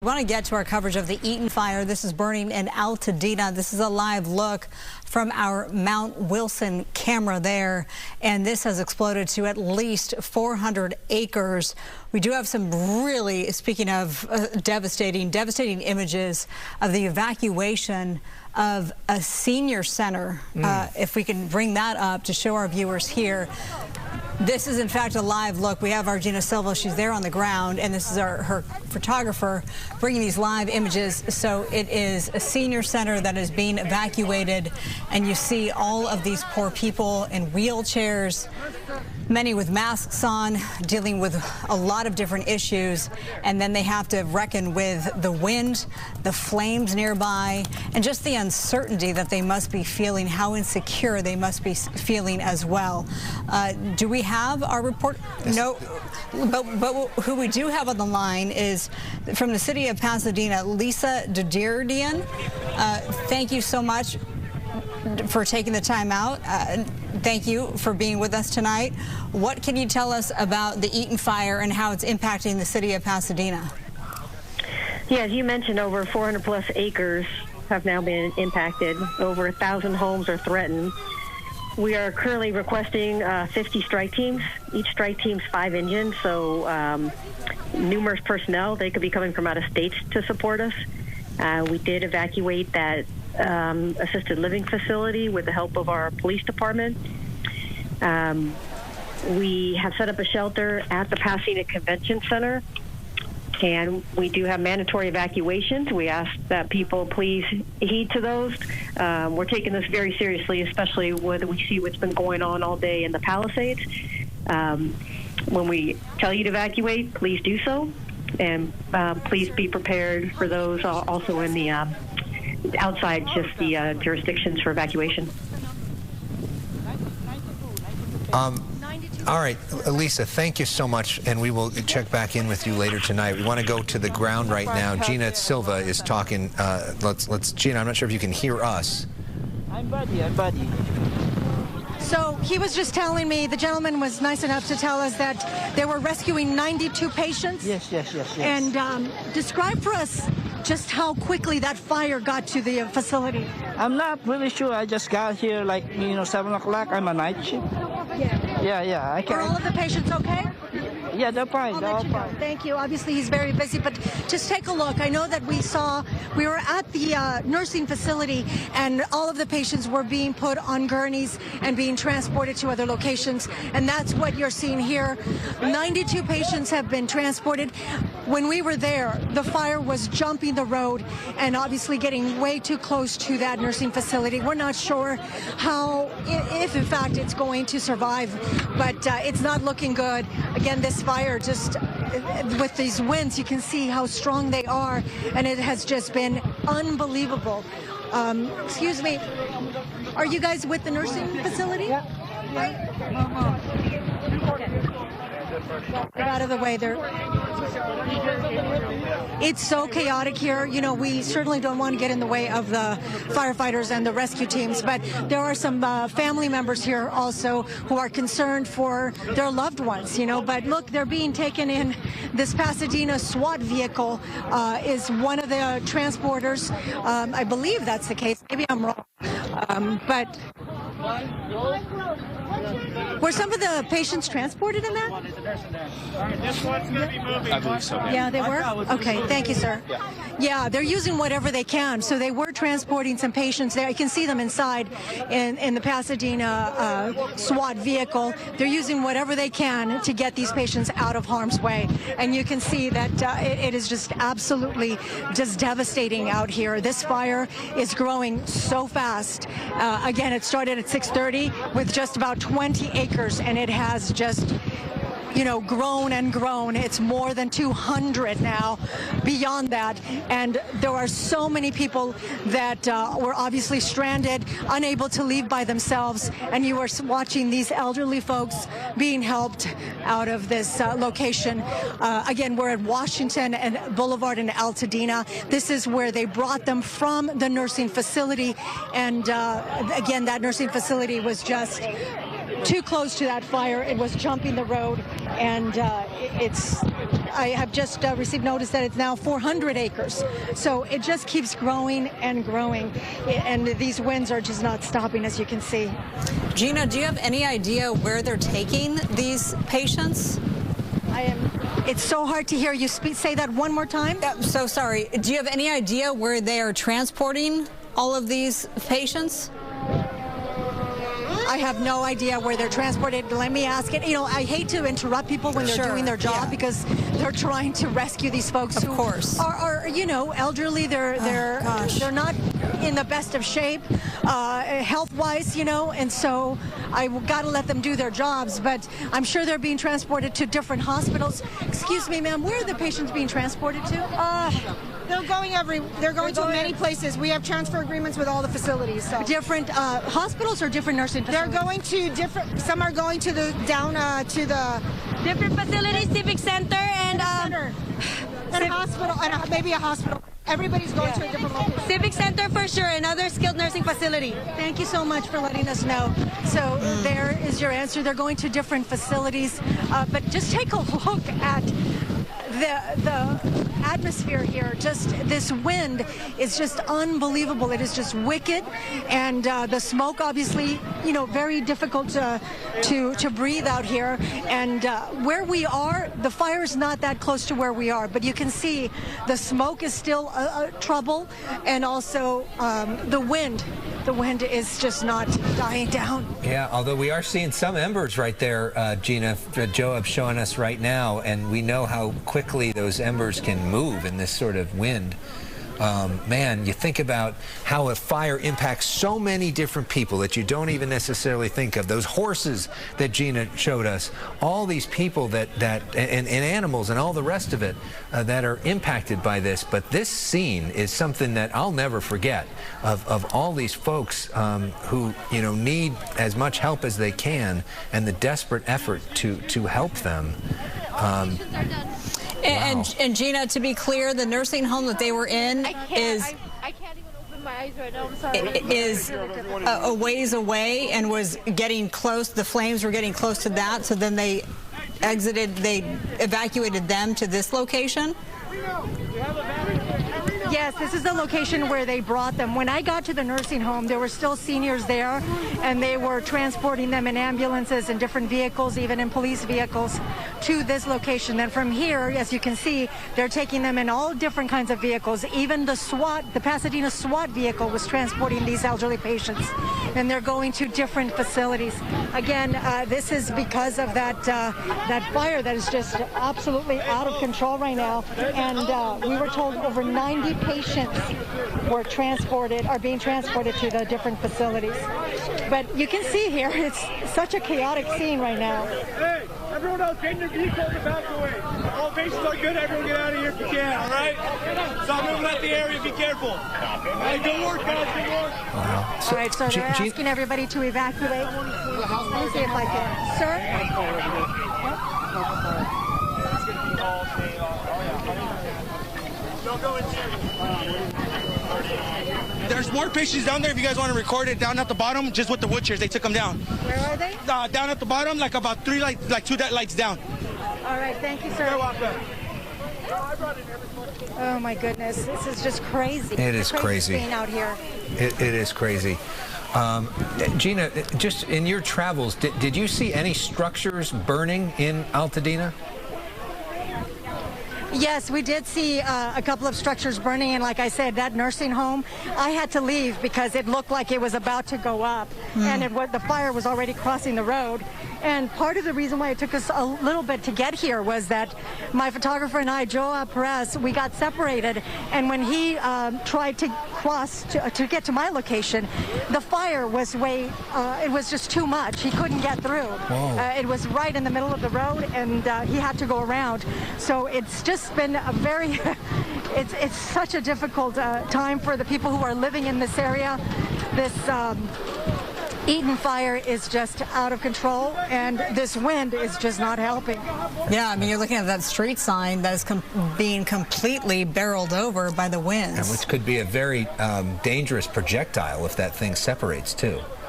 We want to get to our coverage of the Eaton fire. This is burning in Altadena. This is a live look from our Mount Wilson camera there, and this has exploded to at least 400 acres. We do have some really, speaking of devastating images of the evacuation of a senior center. If we can bring that up to show our viewers here. This is, in fact, a live look. We have our Gina Silva. She's there on the ground, and this is her photographer bringing these live images. So it is a senior center that is being evacuated, and you see all of these poor people in wheelchairs, many with masks on, dealing with a lot of different issues, and then they have to reckon with the wind, the flames nearby, and just the uncertainty that they must be feeling, how insecure they must be feeling as well. Do we have our report? Yes. No, but who we do have on the line is from the city of Pasadena, Lisa Duderian. Thank you so much for taking the time out. Thank you for being with us tonight. What can you tell us about the Eaton fire and how it's impacting the city of Pasadena? Yeah, as you mentioned, over 400 plus acres have now been impacted. Over 1,000 homes are threatened. We are currently requesting 50 strike teams. Each strike team's 5 engines, so numerous personnel. They could be coming from out of state to support us. We did evacuate that assisted living facility with the help of our police department. We have set up a shelter at the Pasadena Convention Center, and we do have mandatory evacuations. We ask that people please heed to those. We're taking this very seriously, especially when we see what's been going on all day in the Palisades. When we tell you to evacuate, please do so, and please be prepared for those also in the outside just the jurisdictions for evacuation. All right, Lisa, thank you so much, and we will check back in with you later tonight. We want to go to the ground right now. Gina Silva is talking. Let's Gina, I'm not sure if you can hear us. I'm Buddy. So he was just telling me, the gentleman was nice enough to tell us that they were rescuing 92 patients. Yes. And describe for us just how quickly that fire got to the facility. I'm not really sure. I just got here like, 7 o'clock. I'm a night shift. Yeah. I Are all of the patients okay? Yeah, they're fine. I'll let you know. Thank you. Obviously, he's very busy, but just take a look. I know that we were at the nursing facility, and all of the patients were being put on gurneys and being transported to other locations, and that's what you're seeing here. 92 patients have been transported. When we were there, the fire was jumping the road and obviously getting way too close to that nursing facility. We're not sure if in fact it's going to survive, but it's not looking good. Again, this fire, just with these winds, you can see how strong they are, and it has just been unbelievable. Excuse me, are you guys with the nursing facility? Yeah. Get out of the way there. It's so chaotic here. We certainly don't want to get in the way of the firefighters and the rescue teams, but there are some family members here also who are concerned for their loved ones, But look, they're being taken in. This Pasadena SWAT vehicle is one of the transporters. I believe that's the case. Maybe I'm wrong. But were some of the patients transported in that? I believe so. Yeah, they were? Okay, thank you, sir. Yeah, they're using whatever they can. So they were transporting some patients there. You can see them inside in the Pasadena SWAT vehicle. They're using whatever they can to get these patients out of harm's way. And you can see that it is just absolutely just devastating out here. This fire is growing so fast. Again, it started at 6:30 with just about 20 acres, and it has just grown and grown. It's more than 200 now, beyond that. And there are so many people that were obviously stranded, unable to leave by themselves. And you are watching these elderly folks being helped out of this location. Again, we're at Washington and Boulevard in Altadena. This is where they brought them from the nursing facility. And again, that nursing facility was just too close to that fire. It was jumping the road, and it's I have just received notice that it's now 400 acres. So it just keeps growing and growing. And these winds are just not stopping, as you can see. Gina, do you have any idea where they're taking these patients? It's so hard to hear you say that one more time. So sorry. Do you have any idea where they are transporting all of these patients? I have no idea where they're transported. Let me ask it. You know, I hate to interrupt people when they're doing their job because they're trying to rescue these folks who are you know, elderly. They're not in the best of shape, health-wise, you know, and so I got to let them do their jobs. But I'm sure they're being transported to different hospitals. Excuse me, ma'am, where are the patients being transported to? They're going to many places. We have transfer agreements with all the facilities. So. Different hospitals or different nursing facilities? They're going to different. Some are going to the to the different facilities, civic center, and a hospital, and maybe a hospital. Everybody's going to a different location. Civic center for sure, another skilled nursing facility. Thank you so much for letting us know. So there is your answer. They're going to different facilities, but just take a look at the atmosphere here. Just this wind is just unbelievable. It is just wicked, and the smoke, obviously, you know, very difficult to breathe out here. And where we are, the fire is not that close to where we are, but you can see the smoke is still trouble, and also the wind. The wind is just not dying down. Yeah, although we are seeing some embers right there, Gina. Joab's showing us right now, and we know how quickly those embers can move in this sort of wind. Man, you think about how a fire impacts so many different people that you don't even necessarily think of. Those horses that Gina showed us, all these people and animals and all the rest of it that are impacted by this. But this scene is something that I'll never forget of all these folks who, you know, need as much help as they can, and the desperate effort to help them. And Gina, to be clear, the nursing home that they were in I can't even open my eyes right now. I'm sorry. Is a ways away and was getting close. The flames were getting close to that. So then they evacuated them to this location. Yes, this is the location where they brought them. When I got to the nursing home, there were still seniors there, and they were transporting them in ambulances and different vehicles, even in police vehicles, to this location. And from here, as you can see, they're taking them in all different kinds of vehicles. Even the Pasadena SWAT vehicle was transporting these elderly patients, and they're going to different facilities. Again, this is because of that fire that is just absolutely out of control right now. And we were told over 90 patients are being transported to the different facilities. But you can see here, it's such a chaotic scene right now. Hey, everyone else, get in your vehicles and evacuate. All patients are good. Everyone get out of here if you can, all right? Stop moving out the area. Be careful. All right, good work, guys. Good work. Wow. All right, so they're asking everybody to evacuate. Let me see if I can. Sir? There's more patients down there if you guys want to record it. Down at the bottom, just with the wood chairs. They took them down. Where are they? Down at the bottom, like about two lights down. All right, thank you, sir. You're welcome. Oh my goodness, this is just crazy. It is crazy. Scene out here. It is crazy. Gina, just in your travels, did you see any structures burning in Altadena? Yes, we did see a couple of structures burning, and like I said, that nursing home, I had to leave because it looked like it was about to go up, and the fire was already crossing the road. And part of the reason why it took us a little bit to get here was that my photographer and I, Joab Perez, we got separated, and when he tried to cross to get to my location, the fire was it was just too much. He couldn't get through. It was right in the middle of the road, and he had to go around. So it's just been a very, it's such a difficult time for the people who are living in this area. This Eaton fire is just out of control, and this wind is just not helping. Yeah, I mean, you're looking at that street sign that is being completely barreled over by the winds. And which could be a very dangerous projectile if that thing separates, too.